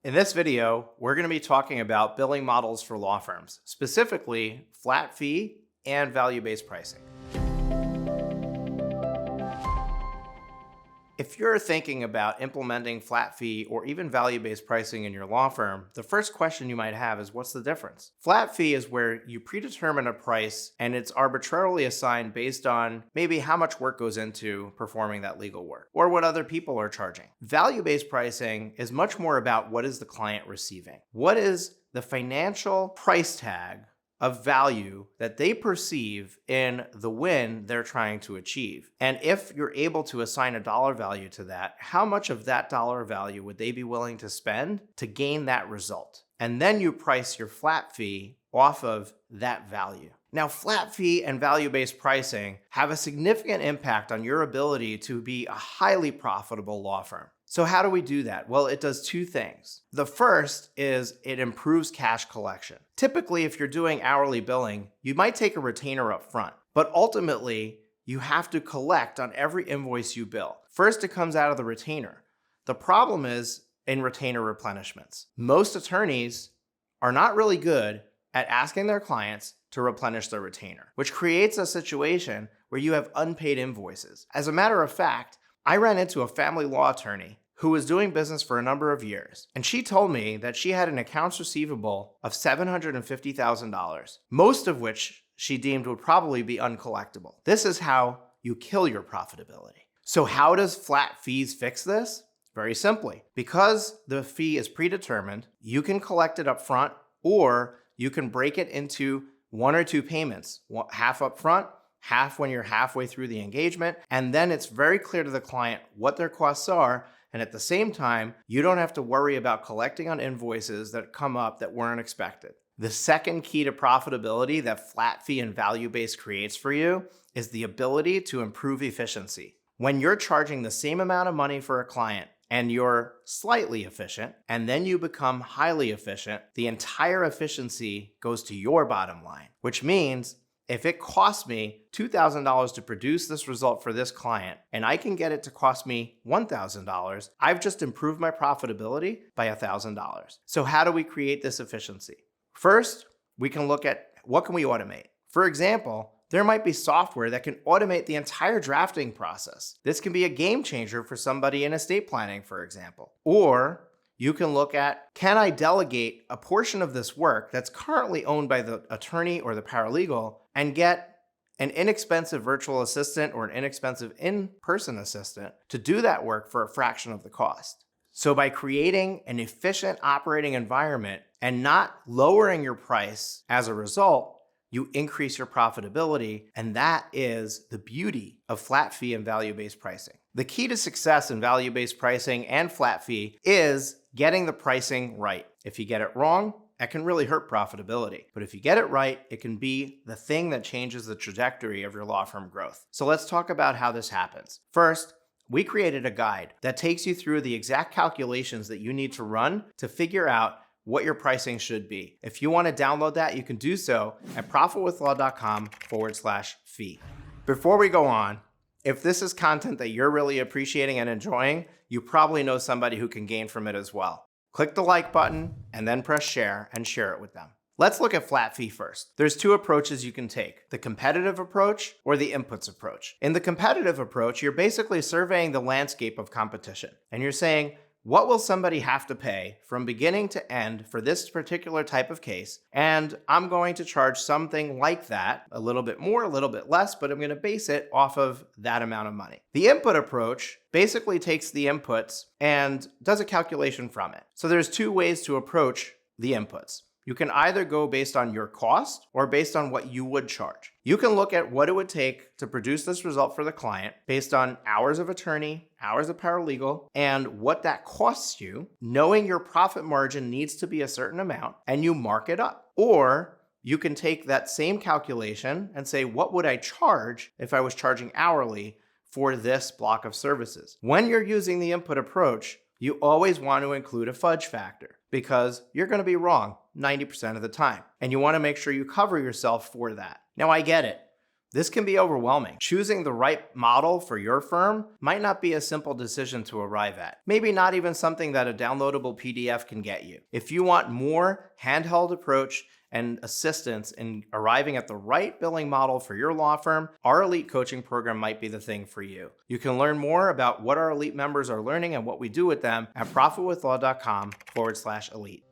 In this video, we're going to be talking about billing models for law firms, specifically flat fee and value-based pricing. If you're thinking about implementing flat fee or even value-based pricing in your law firm, the first question you might have is, what's the difference? Flat fee is where you predetermine a price and it's arbitrarily assigned based on maybe how much work goes into performing that legal work or what other people are charging. Value-based pricing is much more about what is the client receiving. What is the financial price tag of value that they perceive in the win they're trying to achieve. And if you're able to assign a dollar value to that, how much of that dollar value would they be willing to spend to gain that result? And then you price your flat fee off of that value. Now, flat fee and value-based pricing have a significant impact on your ability to be a highly profitable law firm. So how do we do that? Well, it does two things. The first is it improves cash collection. Typically, if you're doing hourly billing, you might take a retainer up front, but ultimately, you have to collect on every invoice you bill. First, it comes out of the retainer. The problem is in retainer replenishments. Most attorneys are not really good at asking their clients to replenish their retainer, which creates a situation where you have unpaid invoices. As a matter of fact, I ran into a family law attorney who was doing business for a number of years, and she told me that she had an accounts receivable of $750,000, most of which she deemed would probably be uncollectible. This is how you kill your profitability. So how does flat fees fix this? Very simply, because the fee is predetermined, you can collect it up front, or you can break it into one or two payments, half up front, half when you're halfway through the engagement, and then it's very clear to the client what their costs are, and at the same time, you don't have to worry about collecting on invoices that come up that weren't expected. The second key to profitability that flat fee and value-based creates for you is the ability to improve efficiency. When you're charging the same amount of money for a client and you're slightly efficient, and then you become highly efficient, the entire efficiency goes to your bottom line, which means if it costs me $2,000 to produce this result for this client, and I can get it to cost me $1,000, I've just improved my profitability by $1,000. So how do we create this efficiency? First, we can look at what can we automate. For example, there might be software that can automate the entire drafting process. This can be a game changer for somebody in estate planning, for example. Or you can look at, can I delegate a portion of this work that's currently owned by the attorney or the paralegal and get an inexpensive virtual assistant or an inexpensive in-person assistant to do that work for a fraction of the cost? So by creating an efficient operating environment and not lowering your price as a result, you increase your profitability, and that is the beauty of flat fee and value-based pricing. The key to success in value-based pricing and flat fee is getting the pricing right. If you get it wrong, that can really hurt profitability. But if you get it right, it can be the thing that changes the trajectory of your law firm growth. So let's talk about how this happens. First, we created a guide that takes you through the exact calculations that you need to run to figure out what your pricing should be. If you want to download that, you can do so at profitwithlaw.com/fee. Before we go on, if this is content that you're really appreciating and enjoying, you probably know somebody who can gain from it as well. Click the like button and then press share and share it with them. Let's look at flat fee first. There's two approaches you can take, the competitive approach or the inputs approach. In the competitive approach, you're basically surveying the landscape of competition, and you're saying, what will somebody have to pay from beginning to end for this particular type of case? And I'm going to charge something like that, a little bit more, a little bit less, but I'm going to base it off of that amount of money. The input approach basically takes the inputs and does a calculation from it. So there's two ways to approach the inputs. You can either go based on your cost or based on what you would charge. You can look at what it would take to produce this result for the client based on hours of attorney, hours of paralegal, and what that costs you, knowing your profit margin needs to be a certain amount, and you mark it up. Or you can take that same calculation and say, what would I charge if I was charging hourly for this block of services? When you're using the input approach, you always want to include a fudge factor because you're going to be wrong 90% of the time. And you want to make sure you cover yourself for that. Now, I get it. This can be overwhelming. Choosing the right model for your firm might not be a simple decision to arrive at. Maybe not even something that a downloadable PDF can get you. If you want more handheld approach and assistance in arriving at the right billing model for your law firm, our Elite coaching program might be the thing for you. You can learn more about what our Elite members are learning and what we do with them at profitwithlaw.com/elite.